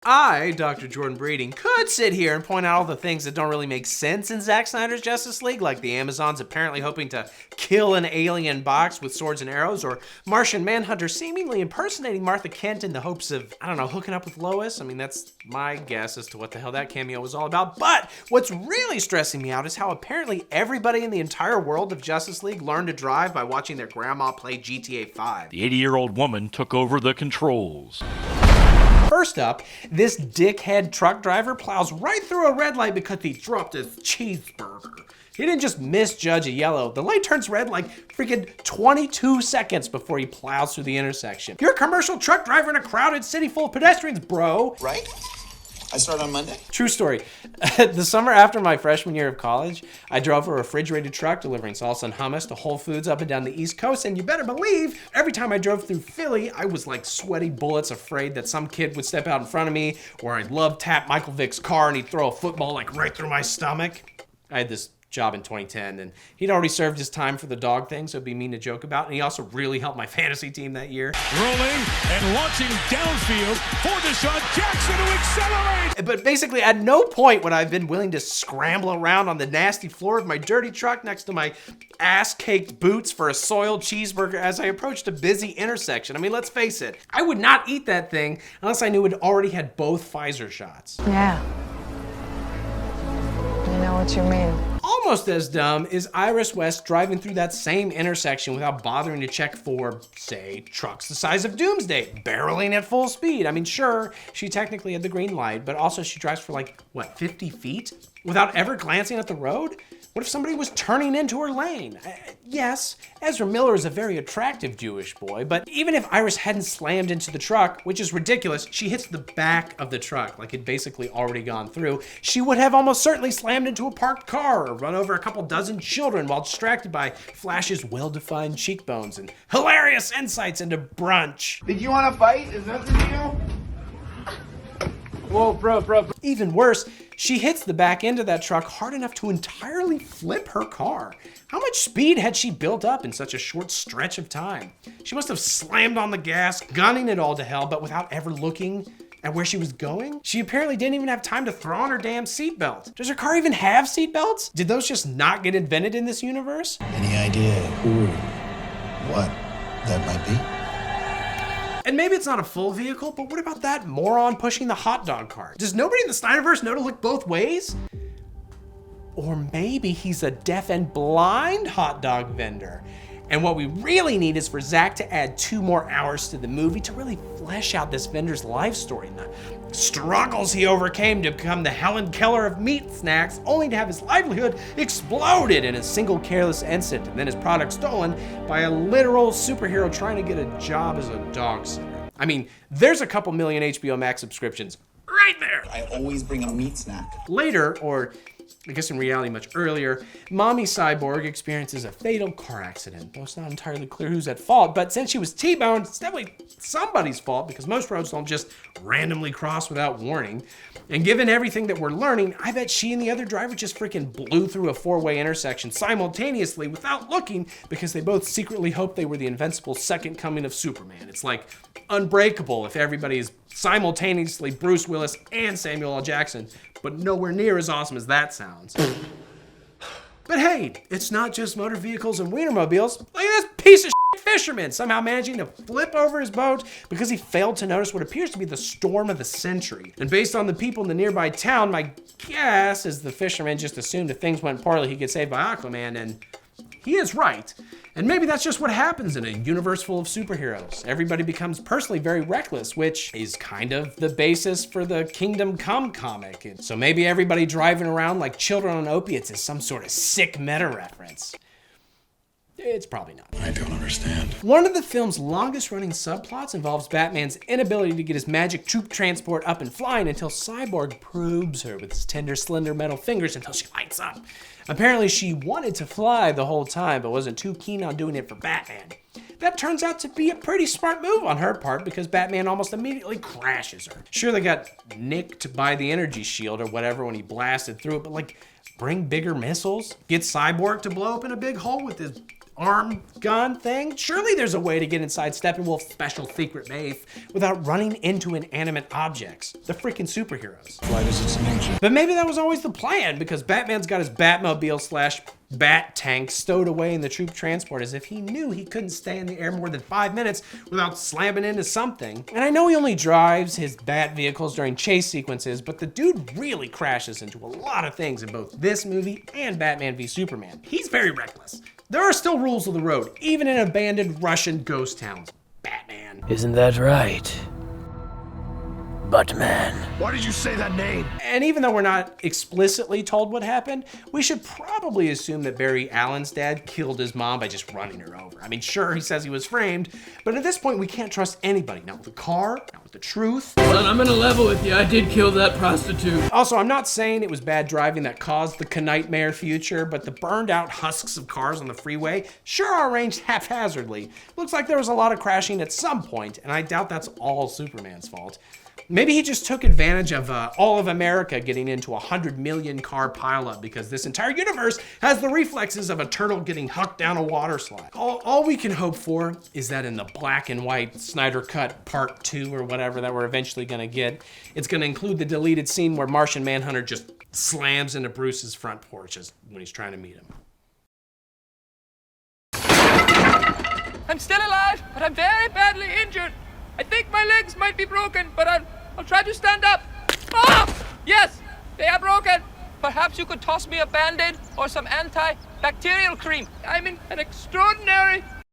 I, Dr. Jordan Breeding, could sit here and point out all the things that don't really make sense in Zack Snyder's Justice League, like the Amazons apparently hoping to kill an alien box with swords and arrows, or Martian Manhunter seemingly impersonating Martha Kent in the hopes of, I don't know, hooking up with Lois. I mean, that's my guess as to what the hell that cameo was all about. But what's really stressing me out is how apparently everybody in the entire world of Justice League learned to drive by watching their grandma play GTA 5. The 80-year-old woman took over the controls. First up, this dickhead truck driver plows right through a red light because he dropped his cheeseburger. He didn't just misjudge a yellow. The light turns red like freaking 22 seconds before he plows through the intersection. You're a commercial truck driver in a crowded city full of pedestrians, bro. Right? I start on Monday? True story. The summer after my freshman year of college, I drove a refrigerated truck delivering salsa and hummus to Whole Foods up and down the East Coast, and you better believe, every time I drove through Philly, I was like sweaty bullets afraid that some kid would step out in front of me, or I'd love tap Michael Vick's car and he'd throw a football like right through my stomach. I had this job in 2010, and he'd already served his time for the dog thing, so it'd be mean to joke about, and he also really helped my fantasy team that year. Rolling and launching downfield for Deshaun Jackson to accelerate! But basically, at no point would I have been willing to scramble around on the nasty floor of my dirty truck next to my ass-caked boots for a soiled cheeseburger as I approached a busy intersection. I mean, let's face it, I would not eat that thing unless I knew it already had both Pfizer shots. Yeah. You know what you mean. Almost as dumb is Iris West driving through that same intersection without bothering to check for, say, trucks the size of Doomsday, barreling at full speed. I mean, sure, she technically had the green light, but also she drives for like, what, 50 feet? Without ever glancing at the road? What if somebody was turning into her lane? Yes, Ezra Miller is a very attractive Jewish boy, but even if Iris hadn't slammed into the truck, which is ridiculous, she hits the back of the truck like it'd basically already gone through, she would have almost certainly slammed into a parked car or run over a couple dozen children while distracted by Flash's well-defined cheekbones and hilarious insights into brunch. Did you want to fight? Is that the deal? Whoa, bro. Even worse, she hits the back end of that truck hard enough to entirely flip her car. How much speed had she built up in such a short stretch of time? She must have slammed on the gas, gunning it all to hell, but without ever looking at where she was going? She apparently didn't even have time to throw on her damn seatbelt. Does her car even have seatbelts? Did those just not get invented in this universe? Any idea who or what that might be? And maybe it's not a full vehicle, but what about that moron pushing the hot dog cart? Does nobody in the Snyderverse know to look both ways? Or maybe he's a deaf and blind hot dog vendor. And what we really need is for Zack to add 2 more hours to the movie to really flesh out this vendor's life story and the struggles he overcame to become the Helen Keller of meat snacks, only to have his livelihood exploded in a single careless incident and then his product stolen by a literal superhero trying to get a job as a dog sitter. I mean, there's a couple million HBO Max subscriptions right there. I always bring a meat snack. Later, or I guess in reality much earlier, Mommy Cyborg experiences a fatal car accident. Though it's not entirely clear who's at fault, but since she was T-boned, it's definitely somebody's fault because most roads don't just randomly cross without warning. And given everything that we're learning, I bet she and the other driver just freaking blew through a 4-way intersection simultaneously without looking because they both secretly hoped they were the invincible second coming of Superman. It's like Unbreakable if everybody is simultaneously Bruce Willis and Samuel L. Jackson, but nowhere near as awesome as that sounds. But hey, it's not just motor vehicles and wienermobiles. Look at this piece of shit fisherman somehow managing to flip over his boat because he failed to notice what appears to be the storm of the century. And based on the people in the nearby town, my guess is the fisherman just assumed if things went poorly, he'd get saved by Aquaman, and he is right. And maybe that's just what happens in a universe full of superheroes. Everybody becomes personally very reckless, which is kind of the basis for the Kingdom Come comic. And so maybe everybody driving around like children on opiates is some sort of sick meta reference. It's probably not. I don't understand. One of the film's longest running subplots involves Batman's inability to get his magic troop transport up and flying until Cyborg probes her with his tender, slender metal fingers until she lights up. Apparently she wanted to fly the whole time, but wasn't too keen on doing it for Batman. That turns out to be a pretty smart move on her part because Batman almost immediately crashes her. Sure, they got nicked by the energy shield or whatever when he blasted through it, but like, bring bigger missiles? Get Cyborg to blow up in a big hole with his arm gun thing? Surely there's a way to get inside Steppenwolf's special secret base without running into inanimate objects. The freaking superheroes. Flight is its nature. But maybe that was always the plan, because Batman's got his Batmobile / Bat tank stowed away in the troop transport as if he knew he couldn't stay in the air more than 5 minutes without slamming into something. And I know he only drives his Bat vehicles during chase sequences, but the dude really crashes into a lot of things in both this movie and Batman v Superman. He's very reckless. There are still rules of the road, even in abandoned Russian ghost towns. Batman. Isn't that right, Batman? Why did you say that name? And even though we're not explicitly told what happened, we should probably assume that Barry Allen's dad killed his mom by just running her over. I mean, sure, he says he was framed, but at this point we can't trust anybody. Not with the car, not with the truth. Son, I'm gonna level with you. I did kill that prostitute. Also, I'm not saying it was bad driving that caused the Nightmare future, but the burned out husks of cars on the freeway sure are arranged haphazardly. Looks like there was a lot of crashing at some point, and I doubt that's all Superman's fault. Maybe he just took advantage of all of America getting into 100 million car pileup, because this entire universe has the reflexes of a turtle getting hucked down a water slide. All we can hope for is that in the black and white Snyder cut part 2 or whatever that we're eventually gonna get, it's gonna include the deleted scene where Martian Manhunter just slams into Bruce's front porch when he's trying to meet him. I'm still alive, but I'm very badly injured. I think my legs might be broken, but I'll try to stand up. Ah! Yes, they are broken. Perhaps you could toss me a Band-Aid or some antibacterial cream. I'm in an extraordinary